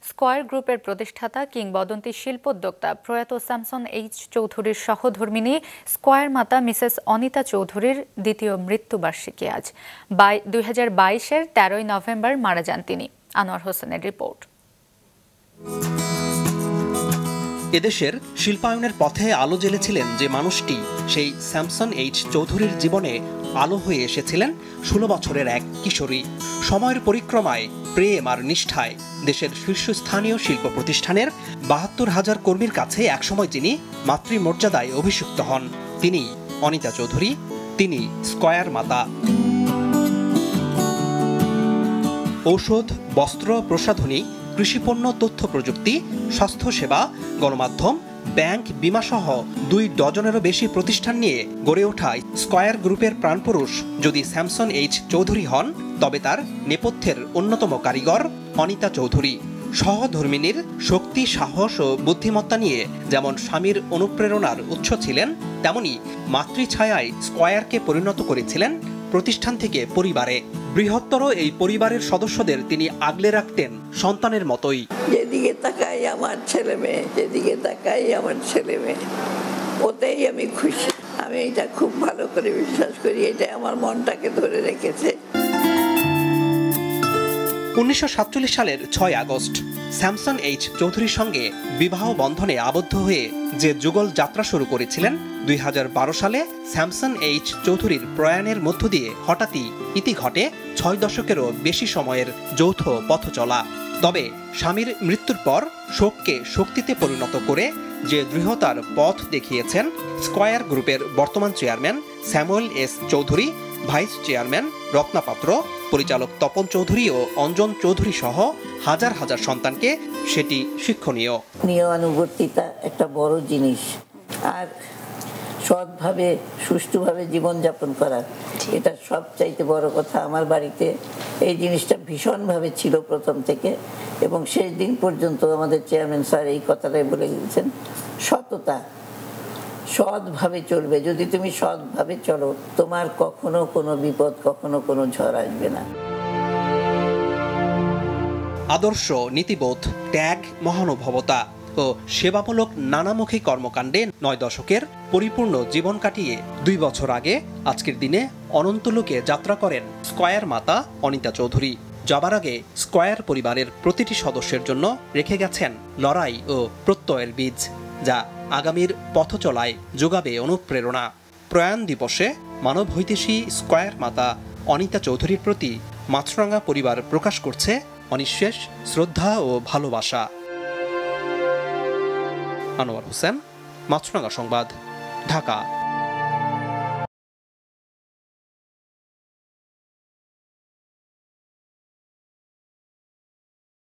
Square গ্রুপের প্রতিষ্ঠাতা কিংবদন্তি শিল্পোদ্যোক্তা প্রয়াত স্যামসন এইচ চৌধুরীর সহধর্মিণী স্কয়ার মাতা মিসেস অনিতা চৌধুরীর দ্বিতীয় মৃত্যুবার্ষিকী আজ 2022-এর 13ই নভেম্বর মারা যান তিনি। আনোয়ার হোসেনের রিপোর্ট। এদেশের শিল্পায়নের পথে আলো জ্বেলেছিলেন যে মানুষটি, সেই স্যামসন এইচ চৌধুরীর জীবনে আলো হয়ে এসেছিলেন 16 বছরের এক কিশোরী। সময়ের পরিক্রমায়, প্রেম আর নিষ্ঠায় দেশের শীর্ষস্থানীয় শিল্প প্রতিষ্ঠানের 72,000 কর্মীর কাছে একসময় যিনি মাতৃমর্যাদায় অভিষিক্ত হন, তিনি অনিতা চৌধুরী, তিনি স্কয়ার মাতা। ঔষধ, বস্ত্র, প্রসাধনী, কৃষিপণ্য, তথ্য প্রযুক্তি, স্বাস্থ্যসেবা, গণমাধ্যম, ব্যাংক, বিমাসহ 2 ডজনেরও বেশি প্রতিষ্ঠান নিয়ে গড়ে ওঠা স্কয়ার গ্রুপের প্রাণপুরুষ যদি স্যামসন এইচ চৌধুরী হন, তবে তার নেপথ্যের অন্যতম কারিগর অনিতা চৌধুরী। সহধর্মিণীর শক্তি, সাহস ও বুদ্ধিমত্তা নিয়ে যেমন স্বামীর অনুপ্রেরণার উৎস ছিলেন, তেমনি মাতৃছায়ায় স্কয়ারকে পরিণত করেছিলেন প্রতিষ্ঠান থেকে পরিবারে। বৃহত্তর এই পরিবারের সদস্যদের তিনি আগলে রাখতেন সন্তানের মতোই। যেদিকে তাকাই আমার ছেলে মেয়ে, যেদিকে তাকাই আমার ছেলে মেয়ে, ওতেই আমি খুশি। আমি এটা খুব ভালো করে বিশ্বাস করি, এটা আমার মনটাকে ধরে রেখেছে। 1947 সালের 6 আগস্ট স্যামসন এইচ চৌধুরীর সঙ্গে বিবাহ বন্ধনে আবদ্ধ হয়ে যে যুগল যাত্রা শুরু করেছিলেন, 2012 সালে স্যামসন এইচ চৌধুরীর প্রয়াণের মধ্য দিয়ে হঠাৎই ইতি ঘটে 6 দশকেরও বেশি সময়ের যৌথ পথ চলা। তবে স্বামীর মৃত্যুর পর শোককে শক্তিতে পরিণত করে যে দৃঢ়তার পথ দেখিয়েছেন স্কয়ার গ্রুপের বর্তমান chairman Samuel S Chowdhury, vice chairman Ratna পাত্র, পরিচালক তপন চৌধুরী ও অঞ্জন চৌধুরী সহ হাজার হাজার সন্তানকে, সেটি শিক্ষণীয়। নিয়মানুবর্তিতা একটা বড় জিনিস, আর সৎভাবে সুষ্ঠুভাবে জীবনযাপন করা, এটা সবচাইতে বড় কথা। আমার বাড়িতে এই জিনিসটা ভীষণভাবে ছিল প্রথম থেকে, এবং শেষ দিন পর্যন্ত আমাদের চেয়ারম্যান স্যার এই কথাটাই বলে গেছেন, সততা, সৎভাবে চলবে। যদি তুমি সৎভাবে চলো, তোমার কখনো কোনো বিপদ, কখনো কোনো ঝড় আসবে না। আদর্শ, নীতিবোধ, ত্যাগ, মহানুভবতা ও সেবামূলক নানামুখী কর্মকাণ্ডে 9 দশকের পরিপূর্ণ জীবন কাটিয়ে 2 বছর আগে আজকের দিনে অনন্তলোকে যাত্রা করেন স্কয়ার মাতা অনিতা চৌধুরী। যাবার আগে স্কয়ার পরিবারের প্রতিটি সদস্যের জন্য রেখে গেছেন লড়াই ও প্রত্যয়ের বীজ, যা আগামীর পথ চলায় যোগাবে অনুপ্রেরণা। প্রয়াণ দিবসে মানবহিতৈষী স্কয়ার মাতা অনিতা চৌধুরীর প্রতি মাছরাঙা পরিবার প্রকাশ করছে অনিঃশেষ শ্রদ্ধা ও ভালোবাসা। আনোয়ার হোসেন, মাছরাঙা সংবাদ, ঢাকা।